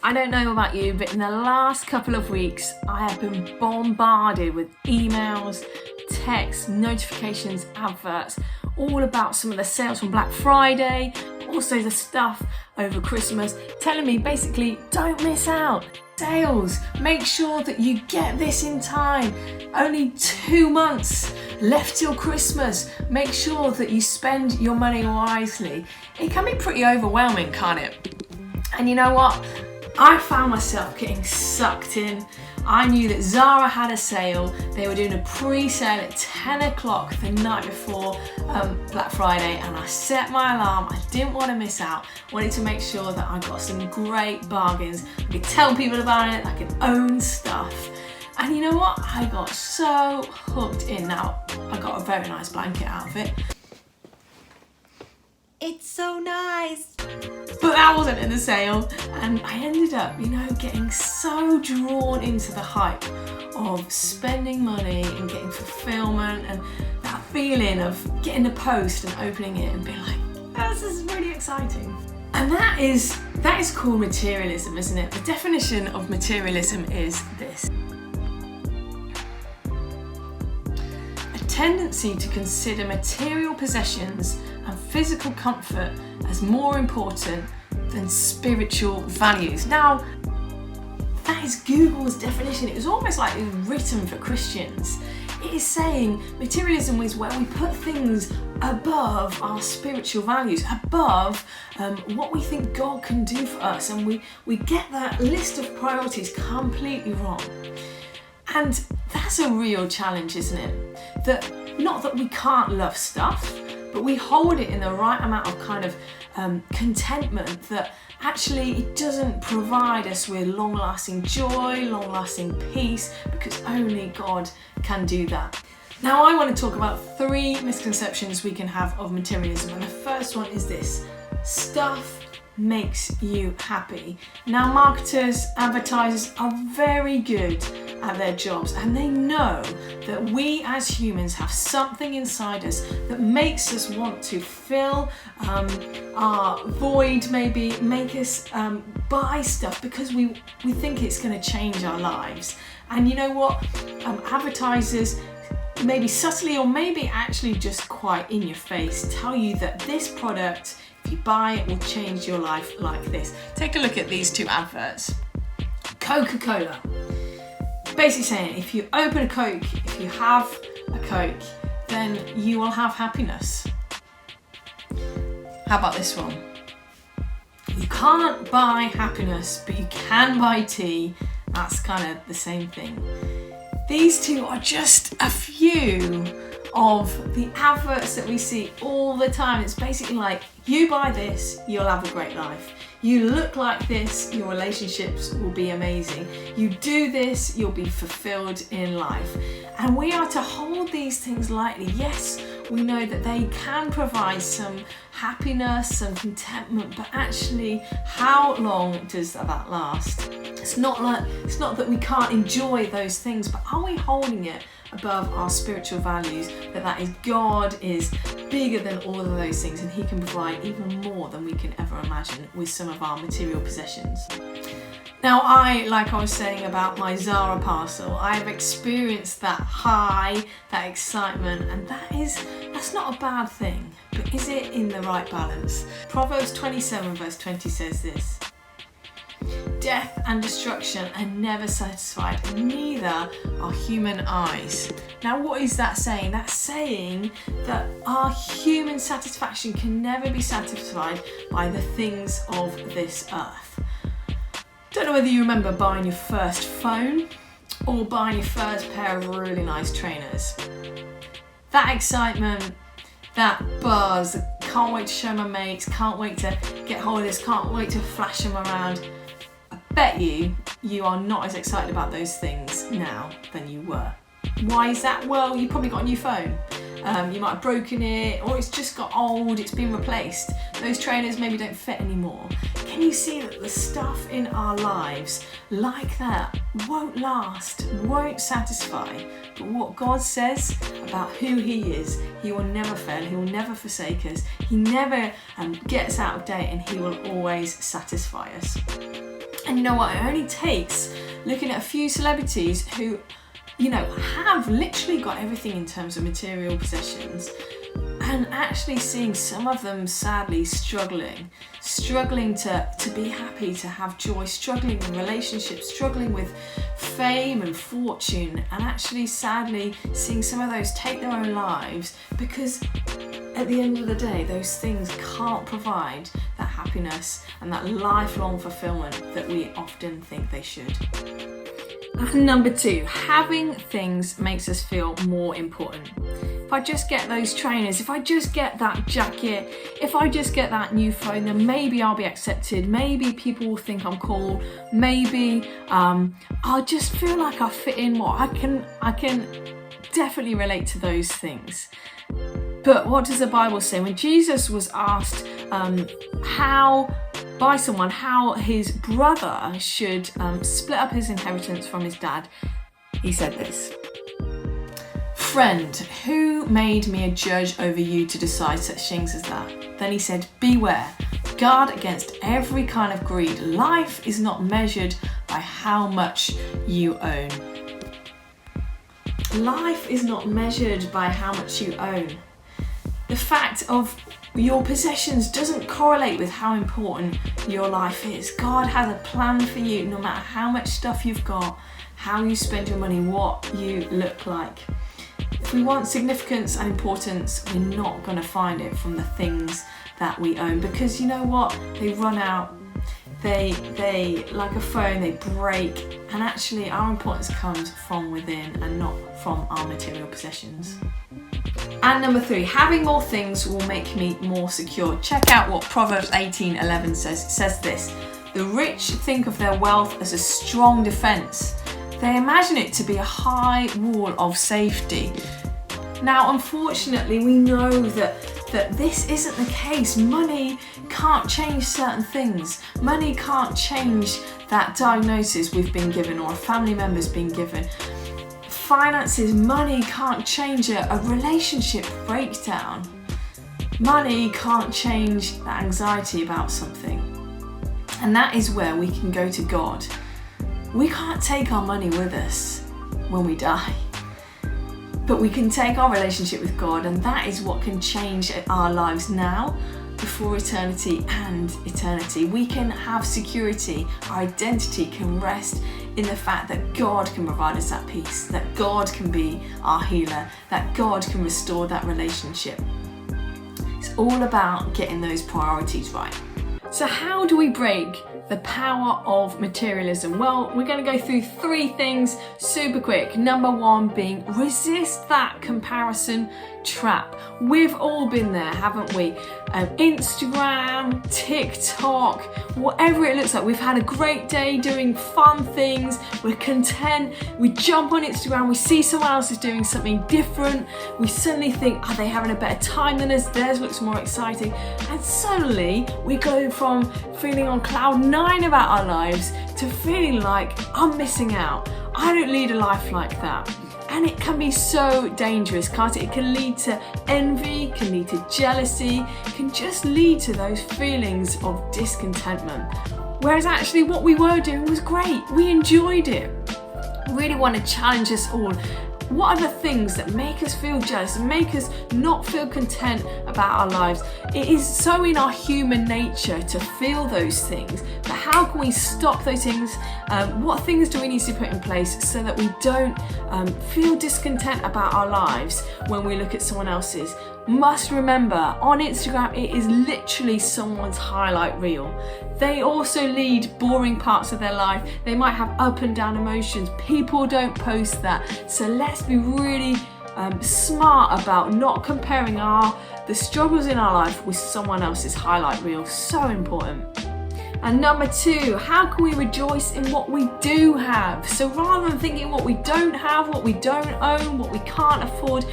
I don't know about you, but in the last couple of weeks, I have been bombarded with emails, texts, notifications, adverts, all about some of the sales from Black Friday, also the stuff over Christmas, telling me basically, don't miss out. Sales, make sure that you get this in time. Only 2 months left till Christmas. Make sure that you spend your money wisely. It can be pretty overwhelming, can't it? And you know what? I found myself getting sucked in. I knew that Zara had a sale. They were doing a pre-sale at 10 o'clock the night before Black Friday, and I set my alarm. I didn't want to miss out. Wanted to make sure that I got some great bargains. I could tell people about it. I could own stuff. And you know what? I got so hooked in. Now, I got a very nice blanket out of it. It's so nice. But that wasn't in the sale, and I ended up, getting so drawn into the hype of spending money and getting fulfillment and that feeling of getting the post and opening it and being like, this is really exciting. And that is called materialism, isn't it? The definition of materialism is this: a tendency to consider material possessions and physical comfort as more important than spiritual values. Now, that is Google's definition. It was almost like it was written for Christians. It is saying materialism is where we put things above our spiritual values, above what we think God can do for us, and we get that list of priorities completely wrong. And that's a real challenge, isn't it? That not that we can't love stuff, but we hold it in the right amount of kind of contentment that actually it doesn't provide us with long-lasting joy, long-lasting peace, because only God can do that. Now, I want to talk about 3 misconceptions we can have of materialism, and the first one is this: stuff makes you happy. Now, marketers, advertisers are very good at their jobs, and they know that we as humans have something inside us that makes us want to fill our void, maybe make us buy stuff because we think it's going to change our lives. And you know what? Advertisers, maybe subtly or maybe actually just quite in your face, tell you that this product, if you buy it, will change your life like this. Take a look at these 2 adverts. Coca-Cola. Basically saying, if you open a Coke, if you have a Coke, then you will have happiness. How about this one? You can't buy happiness, but you can buy tea. That's kind of the same thing. These 2 are just a few of the adverts that we see all the time. It's basically like, you buy this, you'll have a great life. You look like this, your relationships will be amazing. You do this, you'll be fulfilled in life. And we are to hold these things lightly. Yes, we know that they can provide some happiness, some contentment, but actually, how long does that last? It's not that we can't enjoy those things, but are we holding it above our spiritual values, that is God is bigger than all of those things, and he can provide even more than we can ever imagine with some of our material possessions. Now, like I was saying about my Zara parcel, I've experienced that high, that excitement, and that's not a bad thing, but is it in the right balance? Proverbs 27 verse 20 says this: death and destruction are never satisfied, and neither are human eyes. Now, what is that saying? That's saying that our human satisfaction can never be satisfied by the things of this earth. Don't know whether you remember buying your first phone or buying your first pair of really nice trainers. That excitement, that buzz, can't wait to show my mates, can't wait to get hold of this, can't wait to flash them around. Bet you are not as excited about those things now than you were. Why is that? Well, you probably got a new phone, you might have broken it, or it's just got old, it's been replaced. Those trainers maybe don't fit anymore. Can you see that the stuff in our lives like that won't last, won't satisfy? But what God says about who He is, He will never fail, He will never forsake us, He never gets out of date, and He will always satisfy us. And you know what? It only takes looking at a few celebrities who, have literally got everything in terms of material possessions, and actually seeing some of them sadly struggling to be happy, to have joy, struggling in relationships, struggling with fame and fortune, and actually sadly seeing some of those take their own lives because at the end of the day, those things can't provide that happiness and that lifelong fulfillment that we often think they should. And number 2, having things makes us feel more important. If I just get those trainers, if I just get that jacket, if I just get that new phone, then maybe I'll be accepted. Maybe people will think I'm cool. Maybe I'll just feel like I fit in more. I can definitely relate to those things. But what does the Bible say? When Jesus was asked by someone how his brother should split up his inheritance from his dad, he said this: "Friend, who made me a judge over you to decide such things as that?" Then he said, "Beware, guard against every kind of greed. Life is not measured by how much you own." Life is not measured by how much you own. The fact of your possessions doesn't correlate with how important your life is. God has a plan for you, no matter how much stuff you've got, how you spend your money, what you look like. If we want significance and importance, we're not going to find it from the things that we own, because you know what? They run out. They like a phone, they break, and actually our importance comes from within and not from our material possessions. And number 3, having more things will make me more secure. Check out what Proverbs 18:11 says. It says this: "The rich think of their wealth as a strong defense. They imagine it to be a high wall of safety." Now, unfortunately, we know that this isn't the case. Money can't change certain things. Money can't change that diagnosis we've been given or a family member's been given. Finances, money can't change a relationship breakdown. Money can't change that anxiety about something. And that is where we can go to God. We can't take our money with us when we die, but we can take our relationship with God, and that is what can change our lives now, before eternity and eternity. We can have security. Our identity can rest in the fact that God can provide us that peace, that God can be our healer, that God can restore that relationship. It's all about getting those priorities right. So how do we break the power of materialism? Well, we're going to go through 3 things super quick. Number 1 being resist that comparison trap. We've all been there, haven't we? Instagram, TikTok, whatever it looks like. We've had a great day doing fun things. We're content. We jump on Instagram. We see someone else is doing something different. We suddenly think, are they having a better time than us? Theirs looks more exciting. And suddenly we go from feeling on cloud 9 about our lives to feeling like I'm missing out. I don't lead a life like that. And it can be so dangerous, can't it? It can lead to envy, can lead to jealousy, can just lead to those feelings of discontentment. Whereas actually what we were doing was great. We enjoyed it. I really want to challenge us all. What are the things that make us feel jealous and make us not feel content about our lives? It is so in our human nature to feel those things, but how can we stop those things? What things do we need to put in place so that we don't feel discontent about our lives when we look at someone else's? Must remember, on Instagram, it is literally someone's highlight reel. They also lead boring parts of their life. They might have up and down emotions. People don't post that. So let's be really smart about not comparing the struggles in our life with someone else's highlight reel. So important. And number 2, how can we rejoice in what we do have? So rather than thinking what we don't have, what we don't own, what we can't afford,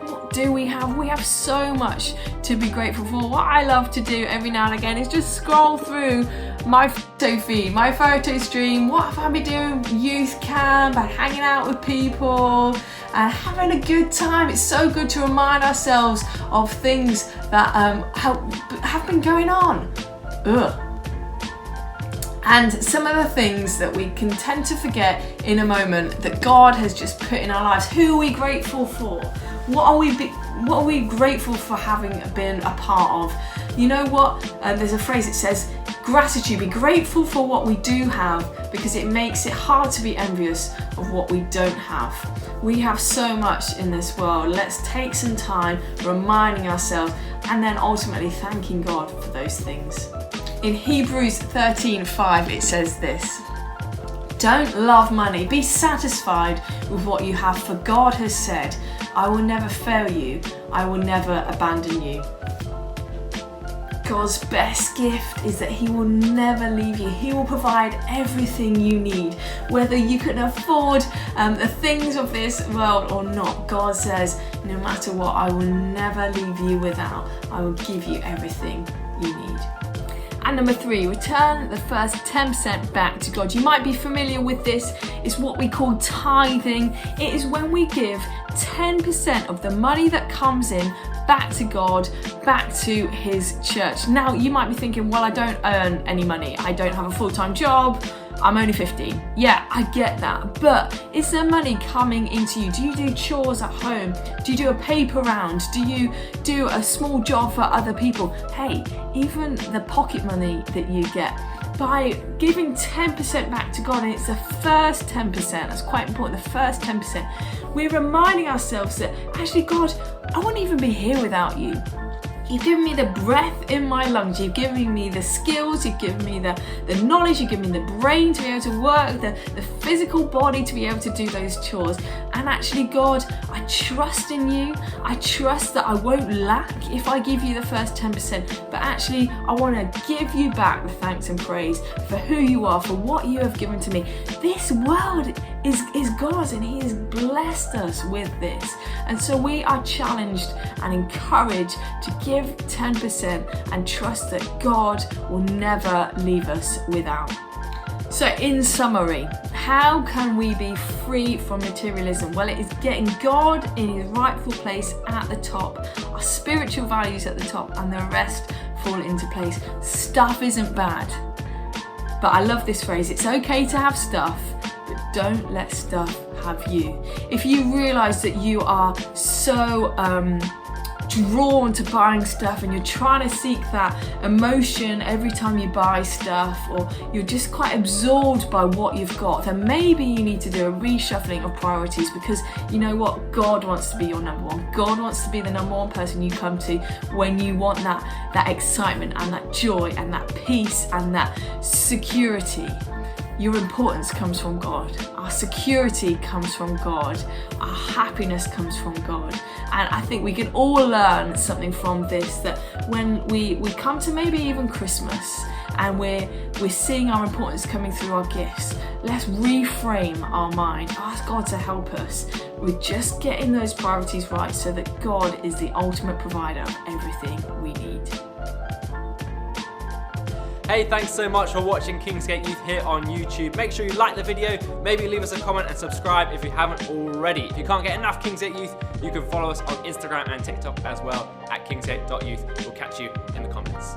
what do we have? We have so much to be grateful for. What I love to do every now and again is just scroll through my photo feed, my photo stream. What have I been doing? Youth camp and hanging out with people and having a good time. It's so good to remind ourselves of things that have been going on. And some of the things that we can tend to forget in a moment that God has just put in our lives. Who are we grateful for? What are we grateful for having been a part of? You know what? There's a phrase that says, gratitude. Be grateful for what we do have, because it makes it hard to be envious of what we don't have. We have so much in this world. Let's take some time reminding ourselves and then ultimately thanking God for those things. In Hebrews 13:5 it says this: don't love money, be satisfied with what you have, for God has said, I will never fail you, I will never abandon you. God's best gift is that He will never leave you. He will provide everything you need, whether you can afford the things of this world or not. God says, no matter what, I will never leave you without. I will give you everything you need. And number 3, return the first 10% back to God. You might be familiar with this. It's what we call tithing. It is when we give 10% of the money that comes in back to God, back to His church. Now, you might be thinking, well, I don't earn any money. I don't have a full-time job. I'm only 15. Yeah, I get that. But is there money coming into you? Do you do chores at home? Do you do a paper round? Do you do a small job for other people? Hey, even the pocket money that you get, by giving 10% back to God, and it's the first 10%, that's quite important, the first 10%, we're reminding ourselves that actually, God, I wouldn't even be here without you. You've given me the breath in my lungs. You've given me the skills. You've given me the knowledge. You've given me the brain to be able to work, the physical body to be able to do those chores. And actually, God, I trust in you. I trust that I won't lack if I give you the first 10%. But actually, I want to give you back the thanks and praise for who you are, for what you have given to me. This world is God's, and He has blessed us with this. And so we are challenged and encouraged to give 10% and trust that God will never leave us without. So in summary, how can we be free from materialism? Well, it is getting God in His rightful place at the top, our spiritual values at the top, and the rest fall into place. Stuff isn't bad, but I love this phrase, it's okay to have stuff, but don't let stuff have you. If you realise that you are so drawn to buying stuff and you're trying to seek that emotion every time you buy stuff, or you're just quite absorbed by what you've got, then maybe you need to do a reshuffling of priorities, because you know what? God wants to be your number one. God wants to be the number one person you come to when you want that excitement and that joy and that peace and that security. Your importance comes from God. Our security comes from God. Our happiness comes from God. And I think we can all learn something from this, that when we come to maybe even Christmas and we're seeing our importance coming through our gifts, let's reframe our mind. Ask God to help us with just getting those priorities right, so that God is the ultimate provider of everything we need. Hey, thanks so much for watching KingsGate Youth here on YouTube. Make sure you like the video, maybe leave us a comment and subscribe if you haven't already. If you can't get enough KingsGate Youth, you can follow us on Instagram and TikTok as well at kingsgate.youth. We'll catch you in the comments.